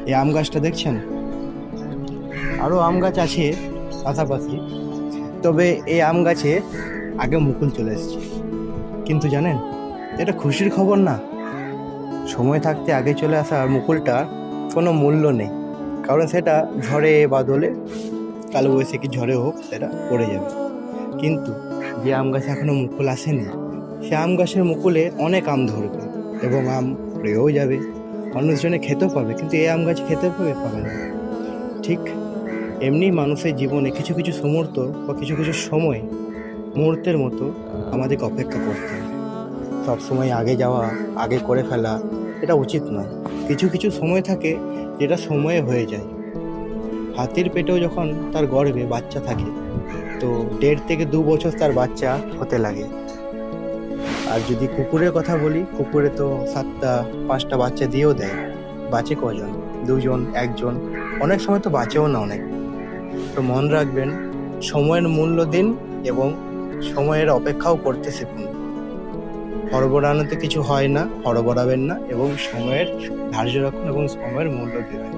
এই আম গাছটা দেখছেন, আরও আম গাছ আছে পাশাপাশি, তবে এই আম গাছে আগে মুকুল চলে এসেছে। কিন্তু জানেন, এটা খুশির খবর না। সময় থাকতে আগে চলে আসা মুকুলটার কোনো মূল্য নেই, কারণ সেটা ঝড়ে বাদলে, কালবৈশাখী ঝড়ে হোক, সেটা পড়ে যাবে। কিন্তু যে আম গাছে এখনো মুকুল আসেনি, সে আম গাছের মুকুলে অনেক আম ধরবে এবং আম পড়েও যাবে, মানুষজনে খেতেও পাবে, কিন্তু এই আম গাছ খেতে পাবে না। ঠিক এমনি মানুষের জীবনে কিছু কিছু মুহূর্ত বা কিছু কিছু সময় মুহূর্তের মতো আমাদেরকে অপেক্ষা করতে হয়। সবসময় আগে যাওয়া, আগে করে ফেলা, এটা উচিত নয়। কিছু কিছু সময় থাকে যেটা সময়ে হয়ে যায়। হাতির পেটেও যখন তার গর্ভে বাচ্চা থাকে, তো 1.5 থেকে 2 বছর তার বাচ্চা হতে লাগে। আর যদি কুকুরের কথা বলি, কুকুরে তো 7টা 5টা বাচ্চা দিয়েও দেয়। বাঁচে কজন? 2জন, 1জন, অনেক সময় তো বাঁচেও না অনেক। তো মন রাখবেন, সময়ের মূল্য দিন এবং সময়ের অপেক্ষাও করতে শিখুন। হড়বড়ানোতে কিছু হয় না, হড়বড়াবেন না এবং সময়ের ধার্য রাখুন এবং সময়ের মূল্য দেবেন।